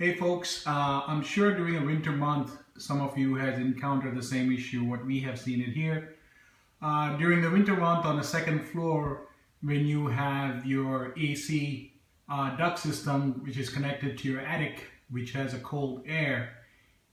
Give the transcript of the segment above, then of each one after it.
Hey folks, I'm sure during a winter month some of you has encountered the same issue what we have seen it here. During the winter month on the second floor, when you have your AC duct system which is connected to your attic, which has a cold air,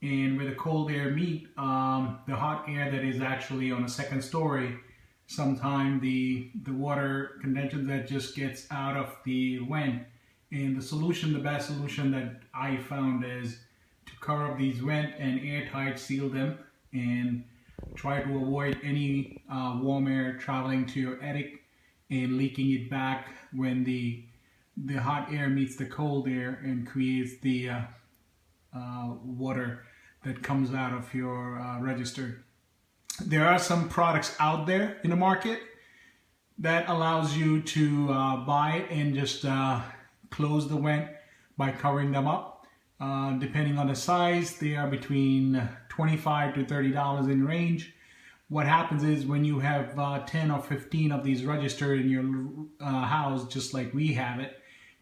and where the cold air meet the hot air that is actually on a second story, sometime the water condensation that just gets out of the vent. And the best solution that I found is to cover up these vent and airtight seal them and try to avoid any warm air traveling to your attic and leaking it back when the hot air meets the cold air and creates the water that comes out of your register. There are some products out there in the market that allows you to buy and just close the vent by covering them up. Depending on the size, they are between $25 to $30 in range. What happens is when you have 10 or 15 of these registered in your house, just like we have it,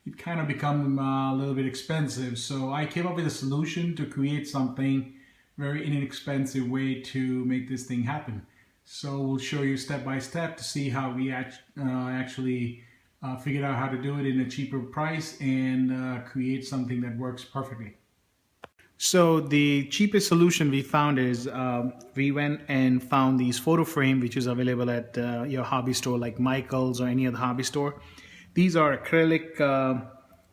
it kind of becomes a little bit expensive. So I came up with a solution to create something very inexpensive way to make this thing happen. So we'll show you step by step to see how we actually figured out how to do it in a cheaper price and create something that works perfectly. So the cheapest solution we found is we went and found these photo frame which is available at your hobby store like Michael's or any other hobby store. These are acrylic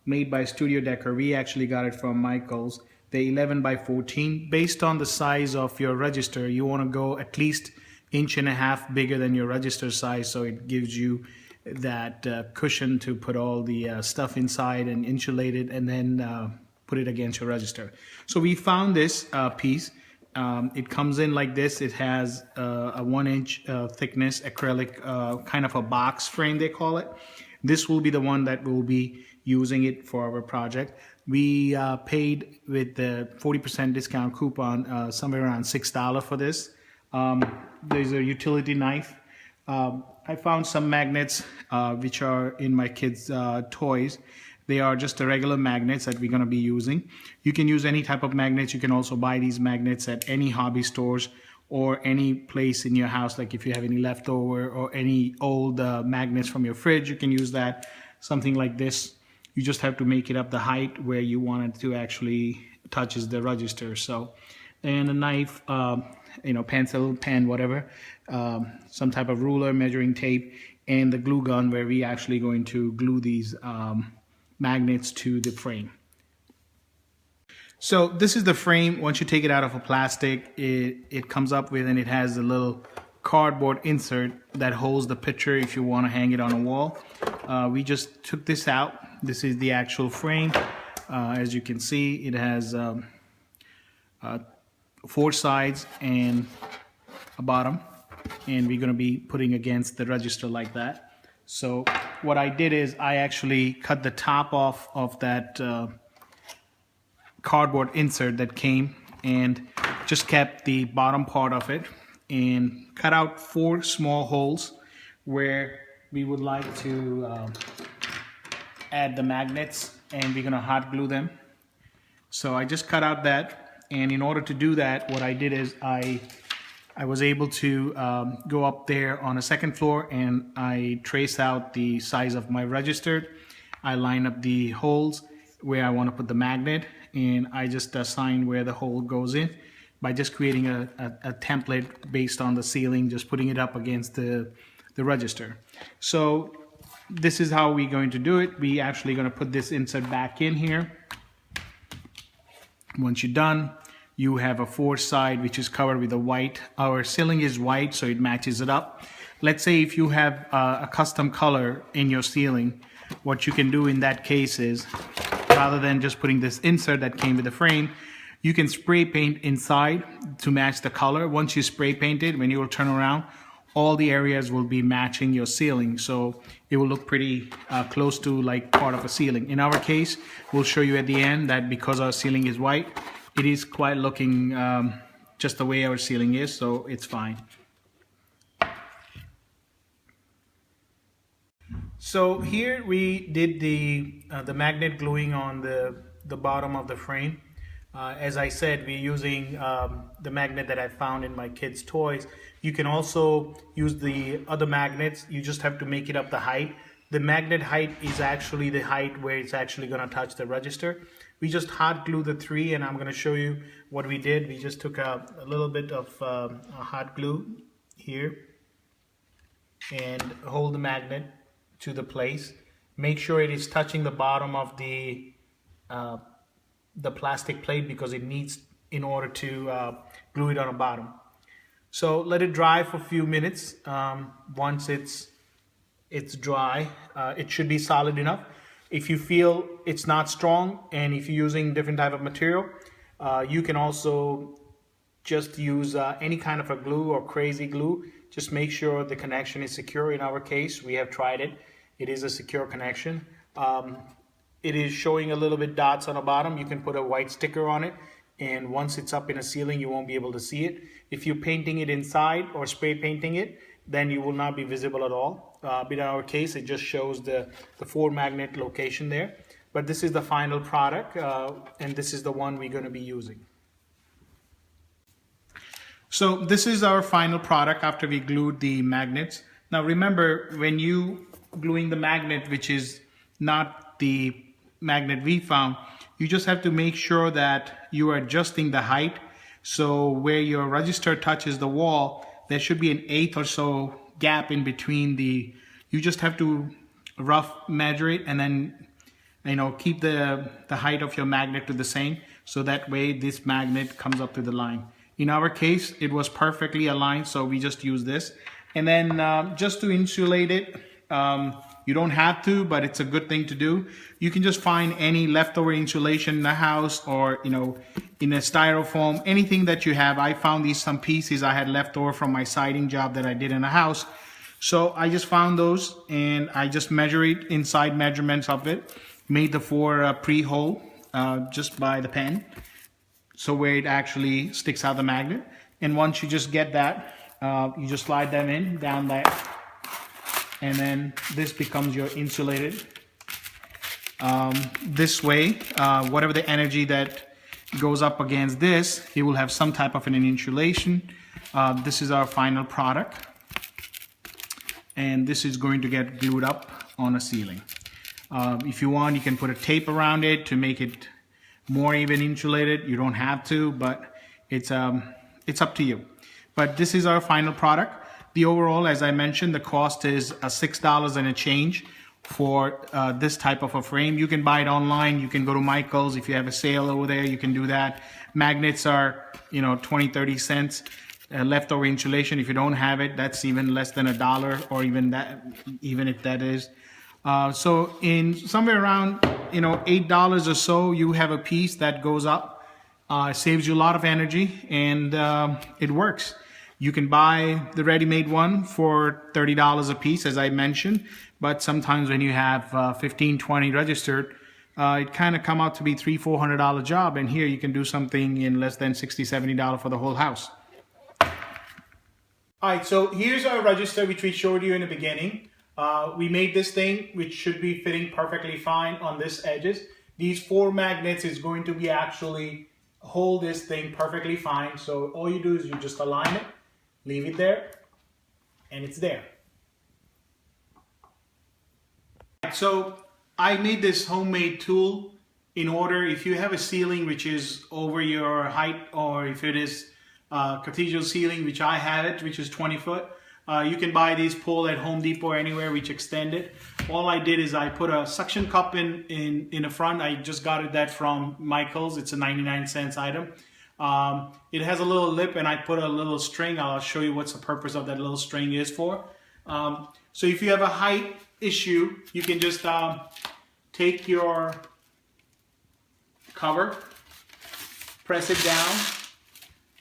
made by Studio Decor. We actually got it from Michael's. They're 11 by 14. Based on the size of your register, you want to go at least 1.5 inches bigger than your register size, so it gives you that cushion to put all the stuff inside and insulate it and then put it against your register. So we found this piece. It comes in like this. It has a 1-inch thickness acrylic, kind of a box frame they call it. This will be the one that will be using it for our project. We paid with the 40% discount coupon somewhere around $6 for this. There's a utility knife. I found some magnets which are in my kids' toys. They are just the regular magnets that we're going to be using. You can use any type of magnets. You can also buy these magnets at any hobby stores or any place in your house, like if you have any leftover or any old magnets from your fridge, you can use that. Something like this. You just have to make it up the height where you want it to actually touches the register. So, and a knife, pencil, pen, whatever, some type of ruler, measuring tape, and the glue gun where we actually going to glue these magnets to the frame. So this is the frame. Once you take it out of a plastic, it comes up with, and it has a little cardboard insert that holds the picture if you want to hang it on a wall. We just took this out. This is the actual frame. As you can see, it has 4 sides and a bottom, and we're going to be putting against the register like that. So what I did is I actually cut the top off of that cardboard insert that came and just kept the bottom part of it and cut out 4 small holes where we would like to add the magnets, and we're going to hot glue them. So I just cut out that, and in order to do that, what I did is I was able to go up there on a second floor and I trace out the size of my register. I line up the holes where I want to put the magnet, and I just assign where the hole goes in by just creating a template based on the ceiling, just putting it up against the register. So this is how we're going to do it. We actually going to put this insert back in here. Once you're done, you have a 4 side which is covered with a white. Our ceiling is white, so it matches it up. Let's say if you have a custom color in your ceiling, what you can do in that case is, rather than just putting this insert that came with the frame, you can spray paint inside to match the color. Once you spray paint it, when you will turn around, all the areas will be matching your ceiling, so it will look pretty close to like part of a ceiling. In our case, we'll show you at the end that because our ceiling is white, it is quite looking just the way our ceiling is, so it's fine. So here we did the magnet gluing on the the bottom of the frame. As I said, we're using the magnet that I found in my kids' toys. You can also use the other magnets. You just have to make it up the height. The magnet height is actually the height where it's actually going to touch the register. We just hot glue the three, and I'm going to show you what we did. We just took a little bit of hot glue here and hold the magnet to the place. Make sure it is touching the bottom of the plastic plate, because it needs in order to glue it on the bottom. So let it dry for a few minutes. Once it's dry, it should be solid enough. If you feel it's not strong, and if you're using different type of material, you can also just use any kind of a glue or crazy glue. Just make sure the connection is secure. In our case, we have tried it. It is a secure connection. It is showing a little bit dots on the bottom. You can put a white sticker on it, and once it's up in a ceiling, you won't be able to see it. If you're painting it inside or spray painting it, then you will not be visible at all. But in our case, it just shows the 4 magnet location there. But this is the final product, and this is the one we're going to be using. So this is our final product after we glued the magnets. Now remember, when you gluing the magnet, which is not the magnet we found, you just have to make sure that you are adjusting the height. So where your register touches the wall, there should be an 1/8 or so gap in between the, you just have to rough measure it, and then keep the height of your magnet to the same, so that way this magnet comes up to the line. In our case, it was perfectly aligned, so we just use this. And then just to insulate it, you don't have to, but it's a good thing to do. You can just find any leftover insulation in the house, or in a styrofoam, anything that you have. I found some pieces I had left over from my siding job that I did in the house. So I just found those, and I just measure it, inside measurements of it. Made the 4 pre-hole just by the pen, so where it actually sticks out the magnet. And once you just get that, you just slide them in down there, and then this becomes your insulated. This way, whatever the energy that goes up against this, it will have some type of an insulation. This is our final product, and this is going to get glued up on a ceiling. If you want, you can put a tape around it to make it more even insulated. You don't have to, but it's up to you. But this is our final product. The overall, as I mentioned, the cost is $6 and a change for this type of a frame. You can buy it online. You can go to Michael's. If you have a sale over there, you can do that. Magnets are 20-30 cents. Leftover insulation, if you don't have it, that's even less than $1, or even if that is. So in somewhere around $8 or so, you have a piece that goes up. Saves you a lot of energy, and it works. You can buy the ready-made one for $30 a piece, as I mentioned, but sometimes when you have 15, 20 registered, it kind of come out to be $300-400 job, and here you can do something in less than $60, $70 for the whole house. All right, so here's our register, which we showed you in the beginning. We made this thing, which should be fitting perfectly fine on this edges. These 4 magnets is going to be actually hold this thing perfectly fine. So all you do is you just align it, leave it there, and it's there. So I made this homemade tool in order, if you have a ceiling which is over your height, or if it is cathedral ceiling, which I have it, which is 20 foot. You can buy these pole at Home Depot or anywhere, which extend it. All I did is I put a suction cup in the front. I just got that from Michael's. It's a 99-cent item. It has a little lip, and I put a little string. I'll show you what's the purpose of that little string is for. So if you have a height issue, you can just take your cover, press it down.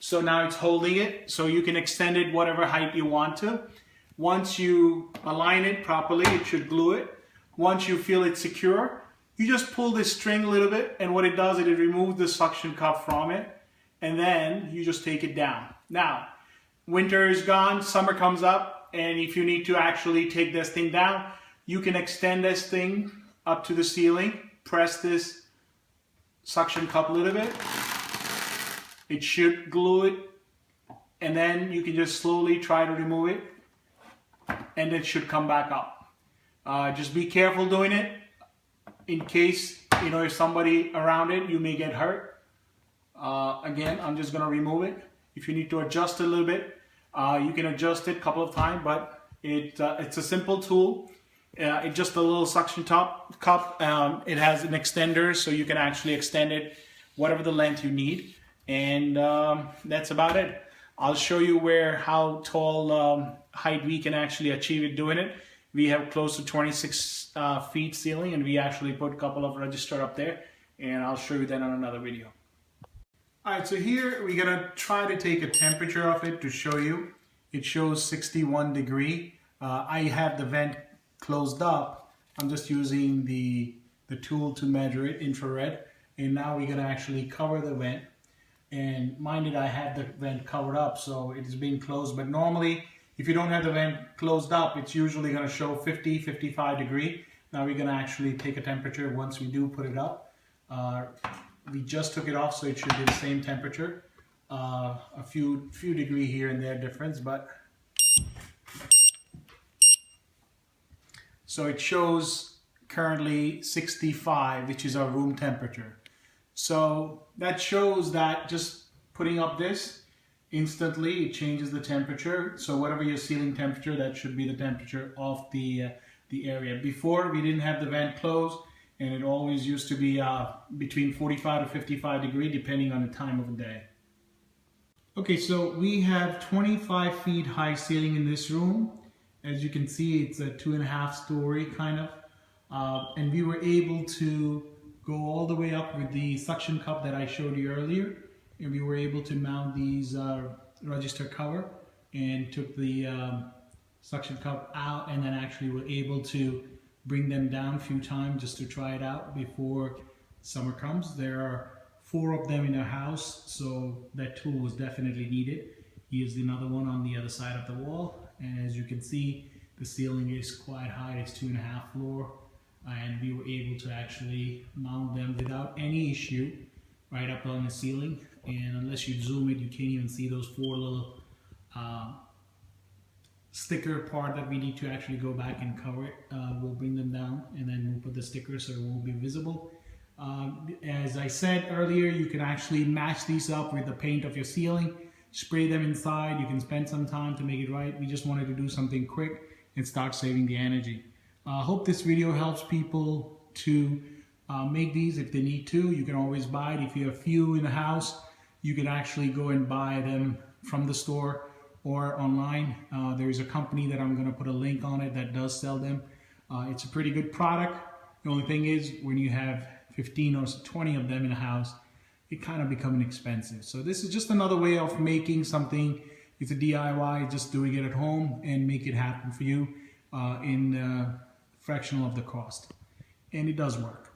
So now it's holding it, so you can extend it whatever height you want to. Once you align it properly, it should glue it. Once you feel it's secure, you just pull this string a little bit, and what it does is it removes the suction cup from it, and then you just take it down. Now, winter is gone, summer comes up, and if you need to actually take this thing down, you can extend this thing up to the ceiling, press this suction cup a little bit. It should glue it, and then you can just slowly try to remove it, and it should come back up. Just be careful doing it in case, you know, if somebody around it, you may get hurt. Again, I'm just going to remove it. If you need to adjust it a little bit, you can adjust it a couple of times, but it's a simple tool. It's just a little suction cup. It has an extender, so you can actually extend it whatever the length you need. And that's about it. I'll show you how tall height we can actually achieve it doing it. We have close to 26 feet ceiling, and we actually put a couple of registers up there, and I'll show you that on another video. Alright, so here we're going to try to take a temperature of it to show you. It shows 61 degree. I have the vent closed up. I'm just using the tool to measure it, infrared. And now we're going to actually cover the vent. And mind it, I have the vent covered up, so it is being closed. But normally, if you don't have the vent closed up, it's usually going to show 50, 55 degree. Now we're going to actually take a temperature once we do put it up. We just took it off, so it should be the same temperature. A few degree here and there difference, but so it shows currently 65, which is our room temperature. So that shows that just putting up this, instantly it changes the temperature. So whatever your ceiling temperature, that should be the temperature of the area. Before, we didn't have the vent closed, and it always used to be between 45 to 55 degree, depending on the time of the day. Okay, so we have 25 feet high ceiling in this room. As you can see, it's a 2.5 story kind of, and we were able to go all the way up with the suction cup that I showed you earlier, and we were able to mount these register cover, and took the suction cup out, and then actually were able to bring them down a few times just to try it out before summer comes. There are 4 of them in our house, so that tool was definitely needed. Here's another one on the other side of the wall, and as you can see, the ceiling is quite high. It's 2.5 floor, and we were able to actually mount them without any issue right up on the ceiling. And unless you zoom it, you can't even see those 4 little sticker part that we need to actually go back and cover it. We'll bring them down, and then we'll put the sticker so it won't be visible. As I said earlier, you can actually match these up with the paint of your ceiling, spray them inside. You can spend some time to make it right. We just wanted to do something quick and start saving the energy. I hope this video helps people to make these. If they need to, you can always buy it. If you have few in the house, you can actually go and buy them from the store or online. There is a company that I'm going to put a link on it that does sell them. It's a pretty good product. The only thing is, when you have 15 or 20 of them in a house, it kind of becomes expensive. So this is just another way of making something. It's a DIY, just doing it at home and make it happen for you in fractional of the cost. And it does work.